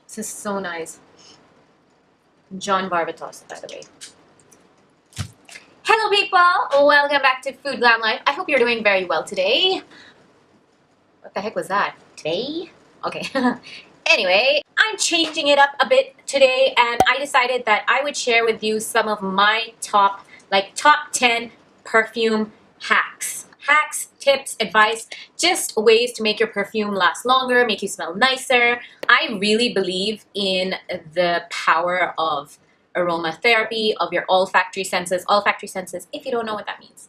This is so nice. John Barbatos, by the way. Hello people! Welcome back to Food.Glam.Life. I hope you're doing very well today. What the heck was that? Today? Okay. Anyway, I'm changing it up a bit today and I decided that I would share with you some of my top 10 perfume hacks. Hacks, tips, advice, just ways to make your perfume last longer, make you smell nicer. I really believe in the power of aromatherapy, of your olfactory senses. Olfactory senses, if you don't know what that means,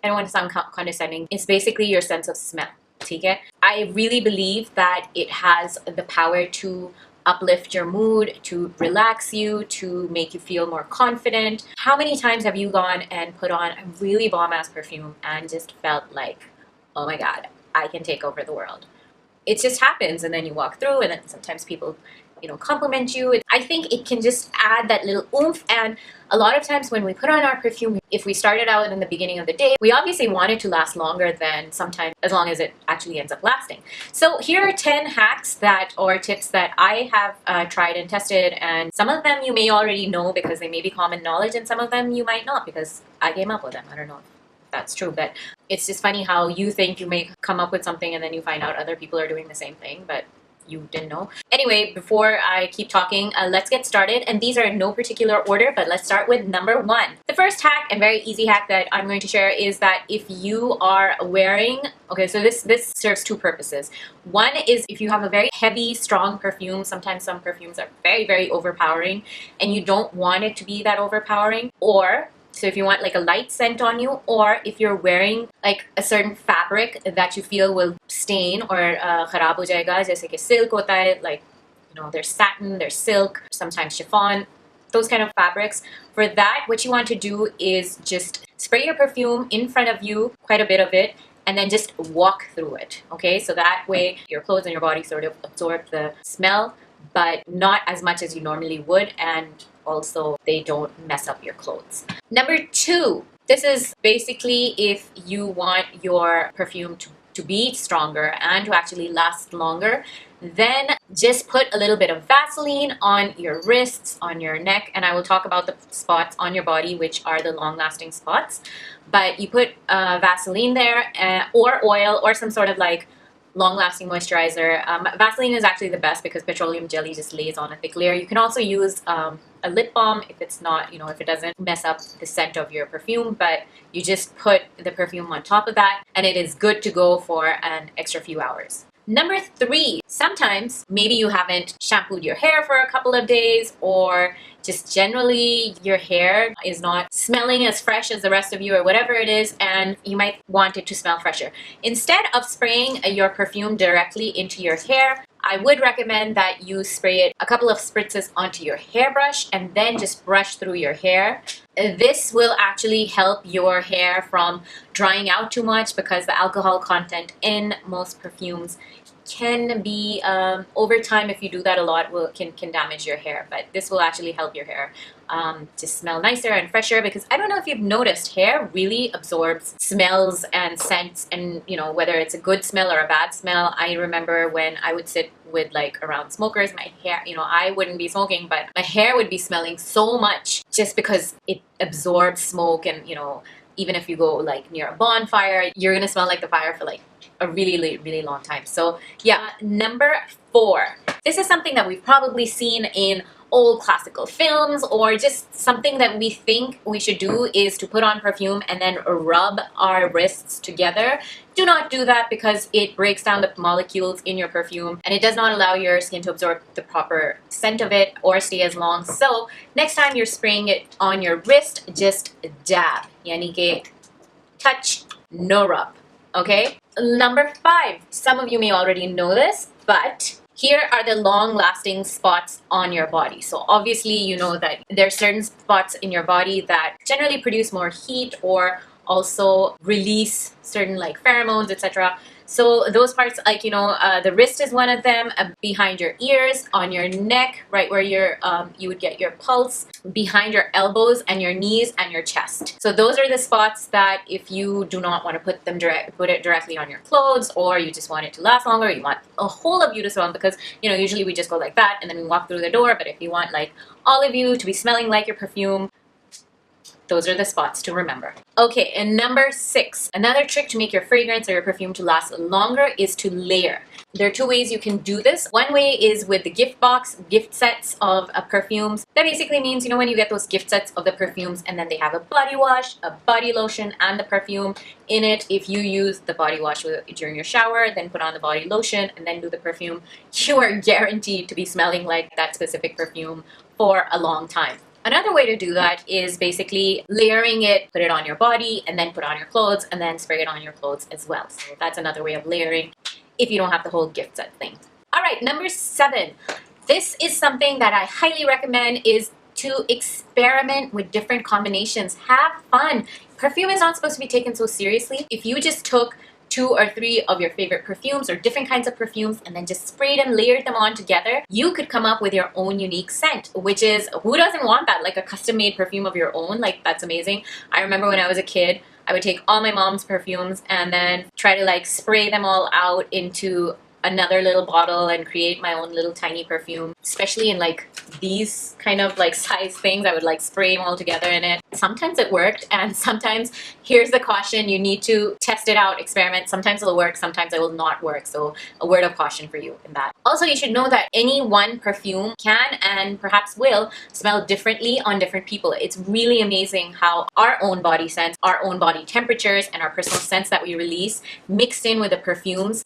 I don't want to sound condescending, it's basically your sense of smell. Okay? I really believe that it has the power to uplift your mood, to relax you, to make you feel more confident. How many times have you gone and put on a really bomb-ass perfume and just felt like, oh my god, I can take over the world? It just happens, and then you walk through and then sometimes people compliment you. I think it can just add that little oomph, and a lot of times when we put on our perfume, if we started out in the beginning of the day, we obviously want it to last longer than sometimes as long as it actually ends up lasting. So here are 10 hacks or tips that I have tried and tested, and some of them you may already know because they may be common knowledge, and some of them you might not because I came up with them. I don't know if that's true, but it's just funny how you think you may come up with something and then you find out other people are doing the same thing, but you didn't know. Anyway, before I keep talking, let's get started. And these are in no particular order, but let's start with number 1. The first hack, and very easy hack that I'm going to share, is that if you are wearing, okay, so this serves 2 purposes. One is if you have a very heavy, strong perfume. Sometimes some perfumes are very, very overpowering and you don't want it to be that overpowering. Or so if you want like a light scent on you, or if you're wearing like a certain fabric that you feel will stain or kharab ho jayega, jaise ki silk hota hai, like there's satin, there's silk, sometimes chiffon, those kind of fabrics. For that, what you want to do is just spray your perfume in front of you, quite a bit of it, and then just walk through it. Okay, so that way your clothes and your body sort of absorb the smell, but not as much as you normally would, and also they don't mess up your clothes. Number 2, this is basically if you want your perfume to be stronger and to actually last longer, then just put a little bit of Vaseline on your wrists, on your neck, and I will talk about the spots on your body which are the long-lasting spots. But you put Vaseline there, or oil, or some sort of like long-lasting moisturizer. Vaseline is actually the best because petroleum jelly just lays on a thick layer. You can also use a lip balm if it's not, if it doesn't mess up the scent of your perfume, but you just put the perfume on top of that and it is good to go for an extra few hours. Number 3, sometimes maybe you haven't shampooed your hair for a couple of days, or just generally your hair is not smelling as fresh as the rest of you or whatever it is, and you might want it to smell fresher. Instead of spraying your perfume directly into your hair, I would recommend that you spray it a couple of spritzes onto your hairbrush and then just brush through your hair. This will actually help your hair from drying out too much because the alcohol content in most perfumes can be, over time, if you do that a lot, can damage your hair. But this will actually help your hair to smell nicer and fresher, because I don't know if you've noticed, hair really absorbs smells and scents, and whether it's a good smell or a bad smell. I remember when I would sit with around smokers, my hair, I wouldn't be smoking, but my hair would be smelling so much just because it absorbs smoke, and even if you go near a bonfire, you're gonna smell like the fire for a really, really long time. So yeah, number 4. This is something that we've probably seen in old classical films, or just something that we think we should do, is to put on perfume and then rub our wrists together. Do not do that because it breaks down the molecules in your perfume and it does not allow your skin to absorb the proper scent of it or stay as long. So next time you're spraying it on your wrist, just dab, yani ke touch, no rub. Okay? Number 5. Some of you may already know this, but here are the long-lasting spots on your body. So obviously you know that there are certain spots in your body that generally produce more heat or also release certain like pheromones, etc. So those parts, like, the wrist is one of them, behind your ears, on your neck, right where you would get your pulse, behind your elbows and your knees and your chest. So those are the spots that if you do not want to put it directly on your clothes, or you just want it to last longer, you want a whole of you to smell, because usually we just go like that and then we walk through the door. But if you want like all of you to be smelling like your perfume, those are the spots to remember. Okay, and number 6, another trick to make your fragrance or your perfume to last longer is to layer. There are 2 ways you can do this. One way is with the gift sets of perfumes. That basically means, when you get those gift sets of the perfumes and then they have a body wash, a body lotion, and the perfume in it. If you use the body wash during your shower, then put on the body lotion, and then do the perfume, you are guaranteed to be smelling like that specific perfume for a long time. Another way to do that is basically layering it, put it on your body, and then put on your clothes, and then spray it on your clothes as well. So that's another way of layering if you don't have the whole gift set thing. All right, number 7. This is something that I highly recommend, is to experiment with different combinations. Have fun. Perfume is not supposed to be taken so seriously. If you just took 2 or 3 of your favorite perfumes or different kinds of perfumes and then just sprayed them, layered them on together, you could come up with your own unique scent, which is, who doesn't want that? Like a custom-made perfume of your own, like that's amazing. I remember when I was a kid, I would take all my mom's perfumes and then try to like spray them all out into another little bottle and create my own little tiny perfume, especially in like these kind of like size things. I would like spray them all together in it. Sometimes it worked, and sometimes, here's the caution, you need to test it out, experiment. Sometimes it'll work, sometimes it will not work. So a word of caution for you in that. Also, you should know that any one perfume can and perhaps will smell differently on different people. It's really amazing how our own body scents, our own body temperatures, and our personal scents that we release mixed in with the perfumes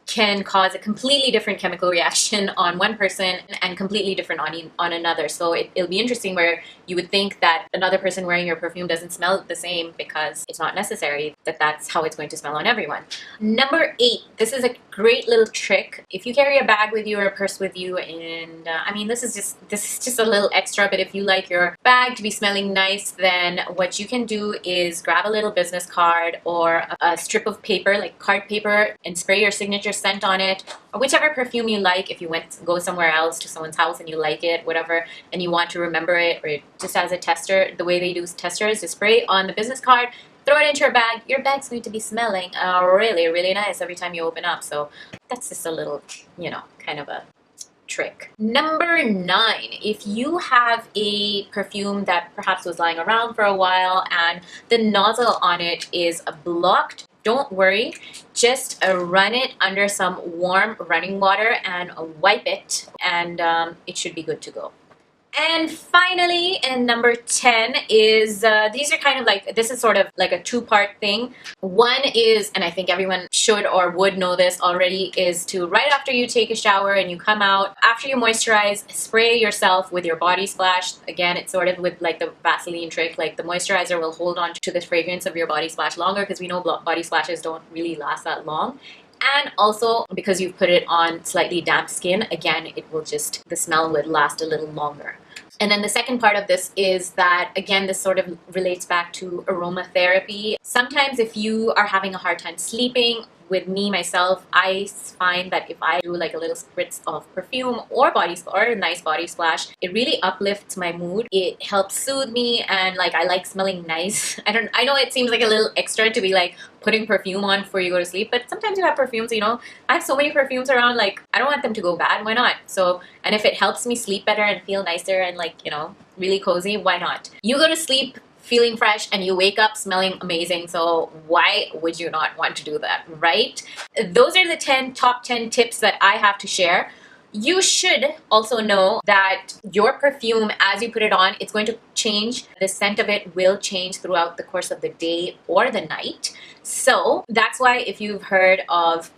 can cause a completely different chemical reaction on one person and completely different on another. So it'll be interesting where you would think that another person wearing your perfume doesn't smell the same, because it's not necessary that that's how it's going to smell on everyone. Number 8, this is a great little trick. If you carry a bag with you or a purse with you, and I mean, this is just a little extra, but if you like your bag to be smelling nice, then what you can do is grab a little business card or a strip of paper, like card paper, and spray your signature scent on it, or whichever perfume you like. If you go somewhere else to someone's house and you like it, whatever, and you want to remember it, or just as a tester, the way they do testers is spray on the business card, throw it into your bag's going to be smelling really, really nice every time you open up. So that's just a little, kind of a trick. Number 9, if you have a perfume that perhaps was lying around for a while and the nozzle on it is blocked, don't worry, just run it under some warm running water and wipe it, and it should be good to go. And finally, and number 10 is, these are kind of like, this is sort of like a 2-part thing. One is, and I think everyone should or would know this already, is to right after you take a shower and you come out, after you moisturize, spray yourself with your body splash. Again, it's sort of with like the Vaseline trick, like the moisturizer will hold on to the fragrance of your body splash longer, because we know body splashes don't really last that long. And also, because you've put it on slightly damp skin, again, the smell would last a little longer. And then the second part of this is that, again, this sort of relates back to aromatherapy. Sometimes if you are having a hard time sleeping, with me, myself, I find that if I do like a little spritz of perfume or a nice body splash, it really uplifts my mood. It helps soothe me, and like I like smelling nice. I know it seems like a little extra to be like putting perfume on before you go to sleep, but sometimes you have perfumes, I have so many perfumes around, like I don't want them to go bad, why not? So, and if it helps me sleep better and feel nicer and like, really cozy, why not? You go to sleep feeling fresh and you wake up smelling amazing, so why would you not want to do that, right? Those are the top 10 tips that I have to share. You should also know that your perfume, as you put it on, it's going to change. The scent of it will change throughout the course of the day or the night. So that's why if you've heard of,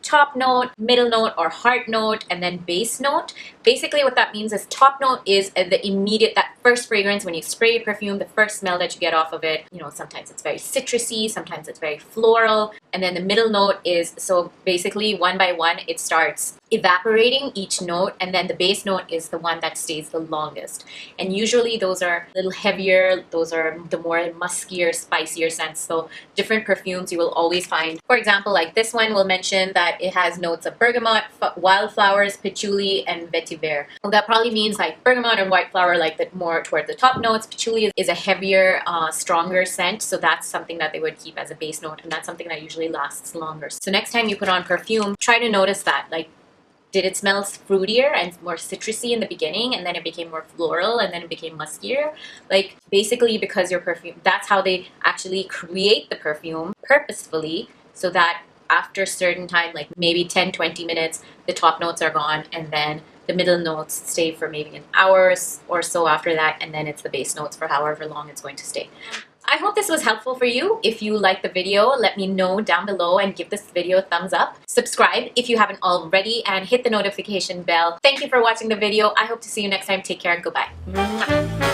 top note, middle note or heart note, and then base note. Basically what that means is top note is the immediate, that first fragrance when you spray a perfume, the first smell that you get off of it. You know, sometimes it's very citrusy, sometimes it's very floral. And then the middle note is, so basically one by one it starts evaporating each note, and then the base note is the one that stays the longest. And usually those are a little heavier, those are the more muskier, spicier scents. So different perfumes you will always find. For example, like this one will mention that it has notes of bergamot, wildflowers, patchouli, and vetiver. Well, that probably means like bergamot and wildflower, like the more toward the top notes. Patchouli is a heavier, stronger scent, so that's something that they would keep as a base note, and that's something that usually lasts longer. So next time you put on perfume, try to notice that, like, did it smell fruitier and more citrusy in the beginning, and then it became more floral, and then it became muskier? Like, basically because your perfume, that's how they actually create the perfume purposefully, so that after a certain time, like maybe 10-20 minutes, the top notes are gone, and then the middle notes stay for maybe an hour or so after that, and then it's the base notes for however long it's going to stay. I hope this was helpful for you. If you liked the video, let me know down below and give this video a thumbs up. Subscribe if you haven't already, and hit the notification bell. Thank you for watching the video. I hope to see you next time. Take care and goodbye.